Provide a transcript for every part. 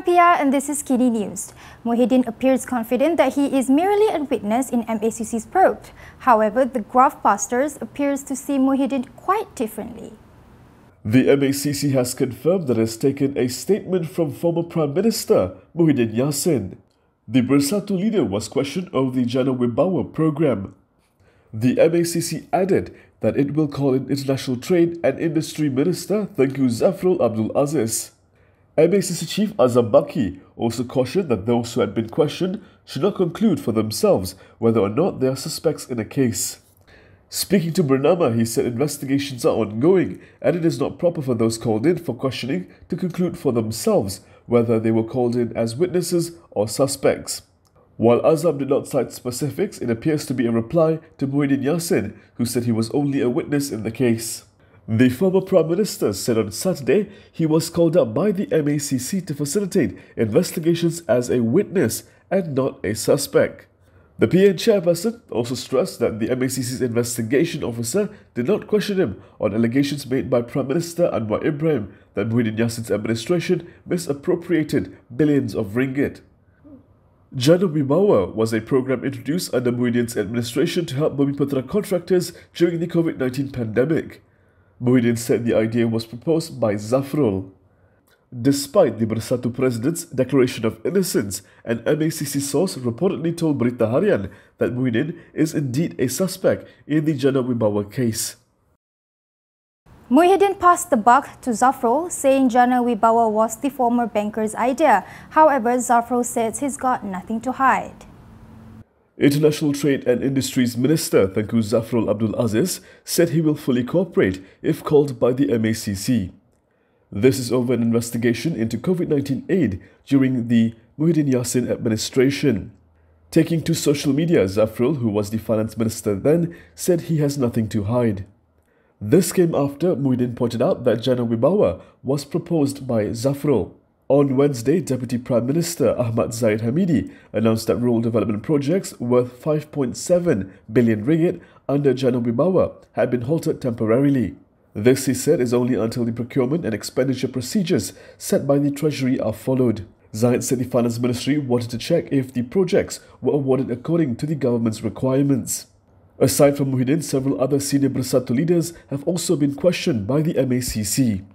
Pia, and this is KiniNews. Muhyiddin appears confident that he is merely a witness in MACC's probe. However, the graft-busters appears to see Muhyiddin quite differently. The MACC has confirmed that it has taken a statement from former Prime Minister Muhyiddin Yassin. The Bersatu leader was questioned over the Jana Wibawa program. The MACC added that it will call in International Trade and Industry Minister Tengku Zafrul Abdul Aziz. MACC Chief Azam Baki also cautioned that those who had been questioned should not conclude for themselves whether or not they are suspects in a case. Speaking to Bernama, he said investigations are ongoing and it is not proper for those called in for questioning to conclude for themselves whether they were called in as witnesses or suspects. While Azam did not cite specifics, it appears to be a reply to Muhyiddin Yassin, who said he was only a witness in the case. The former Prime Minister said on Saturday he was called up by the MACC to facilitate investigations as a witness and not a suspect. The PN chairperson also stressed that the MACC's investigation officer did not question him on allegations made by Prime Minister Anwar Ibrahim that Muhyiddin Yassin's administration misappropriated billions of ringgit. Jana Wibawa was a program introduced under Muhyiddin's administration to help Bumiputera contractors during the COVID-19 pandemic. Muhyiddin said the idea was proposed by Zafrol. Despite the Bersatu President's declaration of innocence, an MACC source reportedly told Berita Harian that Muhyiddin is indeed a suspect in the Jana Wibawa case. Muhyiddin passed the buck to Zafrol, saying Jana Wibawa was the former banker's idea. However, Zafrol says he's got nothing to hide. International Trade and Industries Minister Tengku Zafrul Abdul Aziz said he will fully cooperate if called by the MACC. This is over an investigation into COVID-19 aid during the Muhyiddin Yassin administration. Taking to social media, Zafrul, who was the finance minister then, said he has nothing to hide. This came after Muhyiddin pointed out that Jana Wibawa was proposed by Zafrul. On Wednesday, Deputy Prime Minister Ahmad Zahid Hamidi announced that rural development projects worth 5.7 billion ringgit under Jana Wibawa had been halted temporarily. This, he said, is only until the procurement and expenditure procedures set by the Treasury are followed. Zahid said the Finance Ministry wanted to check if the projects were awarded according to the government's requirements. Aside from Muhyiddin, several other senior Bersatu leaders have also been questioned by the MACC.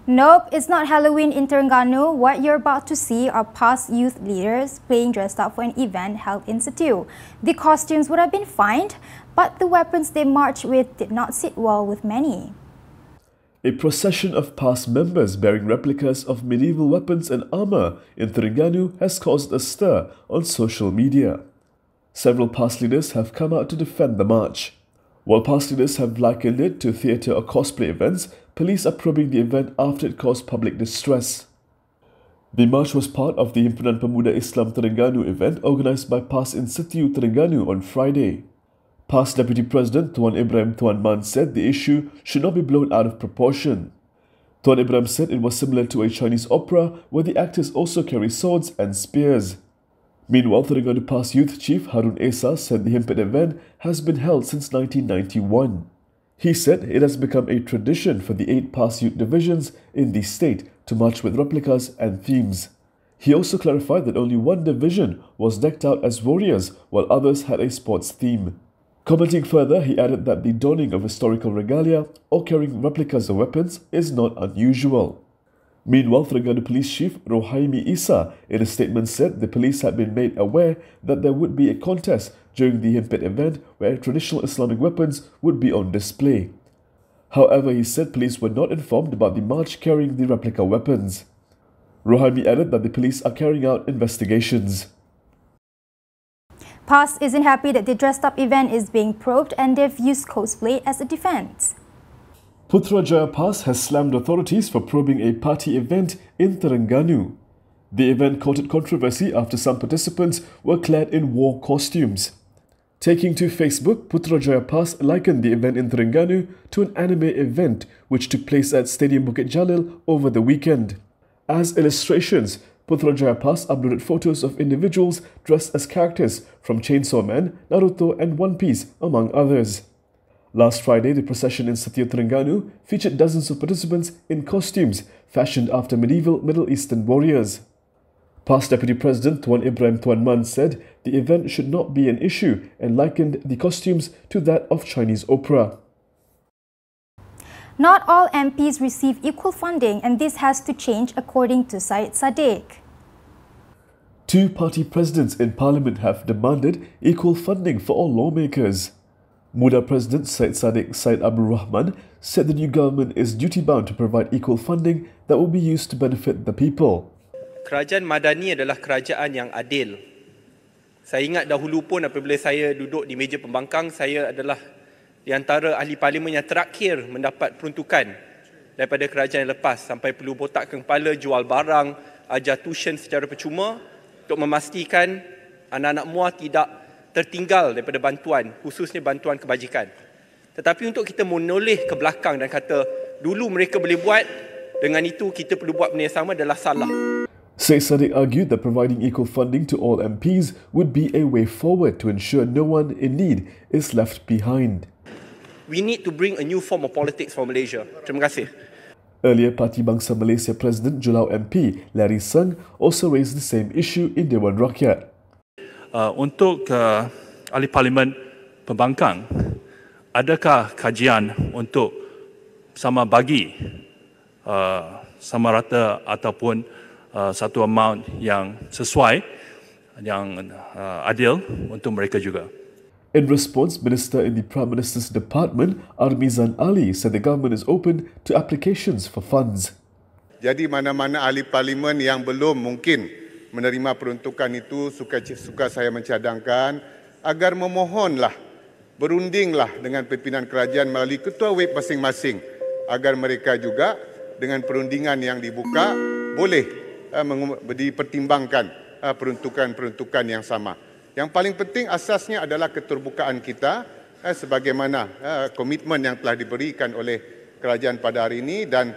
Nope, it's not Halloween in Terengganu. What you're about to see are past youth leaders playing dressed up for an event held in Situ. The costumes would have been fine, but the weapons they marched with did not sit well with many. A procession of past members bearing replicas of medieval weapons and armour in Terengganu has caused a stir on social media. Several past leaders have come out to defend the march. While past leaders have likened it to theatre or cosplay events, police are probing the event after it caused public distress. The march was part of the Himpunan Pemuda Islam Terengganu event organised by PAS in Situ Terengganu on Friday. PAS Deputy President Tuan Ibrahim Tuan Man said the issue should not be blown out of proportion. Tuan Ibrahim said it was similar to a Chinese opera where the actors also carry swords and spears. Meanwhile, Terengganu PAS Youth Chief Harun Esa said the Himpit event has been held since 1991. He said it has become a tradition for the 8 PAS youth divisions in the state to march with replicas and themes. He also clarified that only one division was decked out as warriors while others had a sports theme. Commenting further, he added that the donning of historical regalia or carrying replicas of weapons is not unusual. Meanwhile, Terengganu Police Chief Rohaimi Isa in a statement said the police had been made aware that there would be a contest during the Himpit event where traditional Islamic weapons would be on display. However, he said police were not informed about the march carrying the replica weapons. Rohaimi added that the police are carrying out investigations. PAS isn't happy that the dressed-up event is being probed and they've used cosplay as a defence. Putrajaya PAS has slammed authorities for probing a party event in Terengganu. The event courted controversy after some participants were clad in war costumes. Taking to Facebook, Putrajaya PAS likened the event in Terengganu to an anime event which took place at Stadium Bukit Jalil over the weekend. As illustrations, Putrajaya PAS uploaded photos of individuals dressed as characters from Chainsaw Man, Naruto and One Piece, among others. Last Friday, the procession in Setia Terengganu featured dozens of participants in costumes fashioned after medieval Middle Eastern warriors. Past Deputy President Tuan Ibrahim Tuan Man said the event should not be an issue and likened the costumes to that of Chinese opera. Not all MPs receive equal funding, and this has to change according to Syed Saddiq. Two party presidents in Parliament have demanded equal funding for all lawmakers. Muda President Syed Saddiq Syed Abdul Rahman said the new government is duty-bound to provide equal funding that will be used to benefit the people. Kerajaan Madani adalah kerajaan yang adil. Saya ingat dahulu pun apabila saya duduk di meja pembangkang, saya adalah di antara ahli parlimen yang terakhir mendapat peruntukan daripada kerajaan yang lepas sampai perlu botakkan kepala, jual barang, ajar tuition secara percuma untuk memastikan anak-anak muar tidak tertinggal daripada bantuan, khususnya bantuan kebajikan. Tetapi untuk kita menoleh ke belakang dan kata dulu mereka boleh buat, dengan itu kita perlu buat benda yang sama adalah salah. Syed Saddiq argued that providing equal funding to all MPs would be a way forward to ensure no one in need is left behind. We need to bring a new form of politics for Malaysia. Terima kasih. Earlier, Parti Bangsa Malaysia President Julau MP Larry Sung also raised the same issue in Dewan Rakyat. Untuk ahli parlimen pembangkang, adakah kajian untuk sama bagi sama rata ataupun satu amount yang sesuai, yang adil untuk mereka juga? In response, Minister in the Prime Minister's Department, Armizan Ali, said the government is open to applications for funds. Jadi mana-mana ahli parlimen yang belum mungkin menerima peruntukan itu, suka saya mencadangkan agar memohonlah, berundinglah dengan pimpinan kerajaan melalui ketua whip masing-masing agar mereka juga dengan perundingan yang dibuka boleh dipertimbangkan peruntukan-peruntukan yang sama. Yang paling penting asasnya adalah keterbukaan kita sebagaimana komitmen yang telah diberikan oleh kerajaan pada hari ini, dan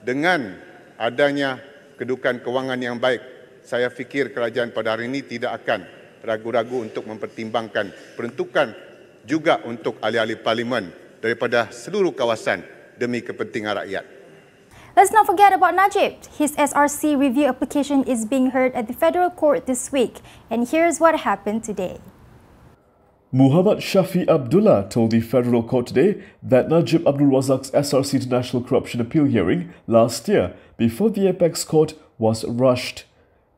dengan adanya kedudukan kewangan yang baik, saya fikir kerajaan pada hari ini tidak akan ragu-ragu untuk mempertimbangkan peruntukan juga untuk ahli-ahli parlimen daripada seluruh kawasan demi kepentingan rakyat. Let's not forget about Najib. His SRC review application is being heard at the federal court this week, and here's what happened today. Muhammad Shafee Abdullah told the federal court today that Najib Abdul Razak's SRC International corruption appeal hearing last year before the apex court was rushed.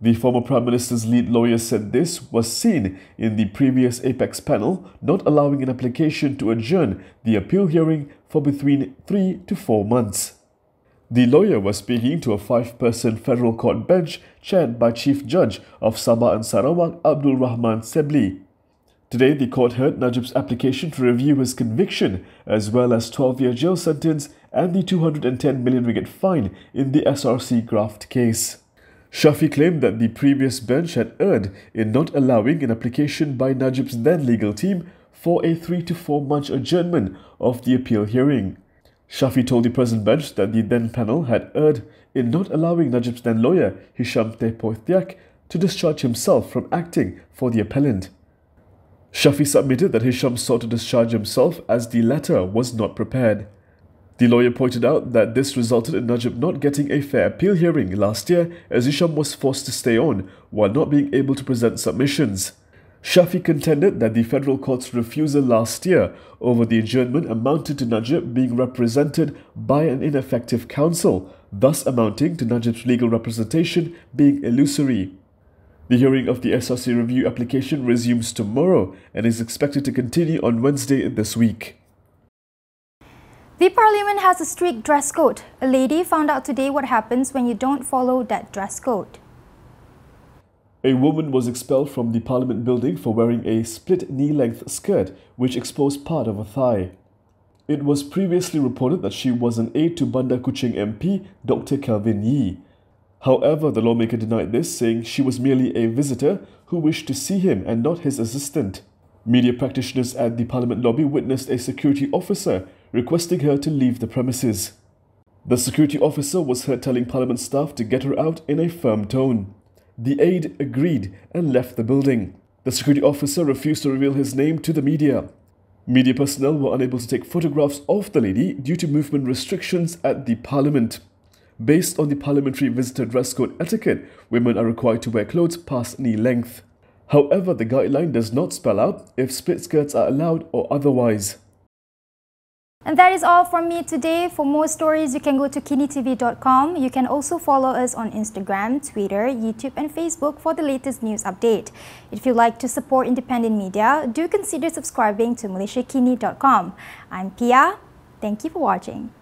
The former Prime Minister's lead lawyer said this was seen in the previous apex panel not allowing an application to adjourn the appeal hearing for between 3 to 4 months. The lawyer was speaking to a 5-person federal court bench chaired by Chief Judge of Sabah and Sarawak Abdul Rahman Sebli. Today, the court heard Najib's application to review his conviction as well as 12-year jail sentence and the 210 million ringgit fine in the SRC graft case. Shafee claimed that the previous bench had erred in not allowing an application by Najib's then legal team for a 3 to 4 month adjournment of the appeal hearing. Shafee told the present bench that the then panel had erred in not allowing Najib's then lawyer, Hisham Tepoithiak, to discharge himself from acting for the appellant. Shafee submitted that Hisham sought to discharge himself as the latter was not prepared. The lawyer pointed out that this resulted in Najib not getting a fair appeal hearing last year as Hisham was forced to stay on while not being able to present submissions. Shafee contended that the federal court's refusal last year over the adjournment amounted to Najib being represented by an ineffective counsel, thus amounting to Najib's legal representation being illusory. The hearing of the SRC review application resumes tomorrow and is expected to continue on Wednesday this week. The Parliament has a strict dress code. A lady found out today what happens when you don't follow that dress code. A woman was expelled from the Parliament building for wearing a split knee-length skirt which exposed part of her thigh. It was previously reported that she was an aide to Bandar Kuching MP Dr. Kelvin Yee. However, the lawmaker denied this, saying she was merely a visitor who wished to see him and not his assistant. Media practitioners at the Parliament lobby witnessed a security officer requesting her to leave the premises. The security officer was heard telling Parliament staff to get her out in a firm tone. The aide agreed and left the building. The security officer refused to reveal his name to the media. Media personnel were unable to take photographs of the lady due to movement restrictions at the parliament. Based on the parliamentary visitor dress code etiquette, women are required to wear clothes past knee length. However, the guideline does not spell out if split skirts are allowed or otherwise. And that is all from me today. For more stories, you can go to KiniTV.com. You can also follow us on Instagram, Twitter, YouTube and Facebook for the latest news update. If you'd like to support independent media, do consider subscribing to MalaysiaKini.com. I'm Pia. Thank you for watching.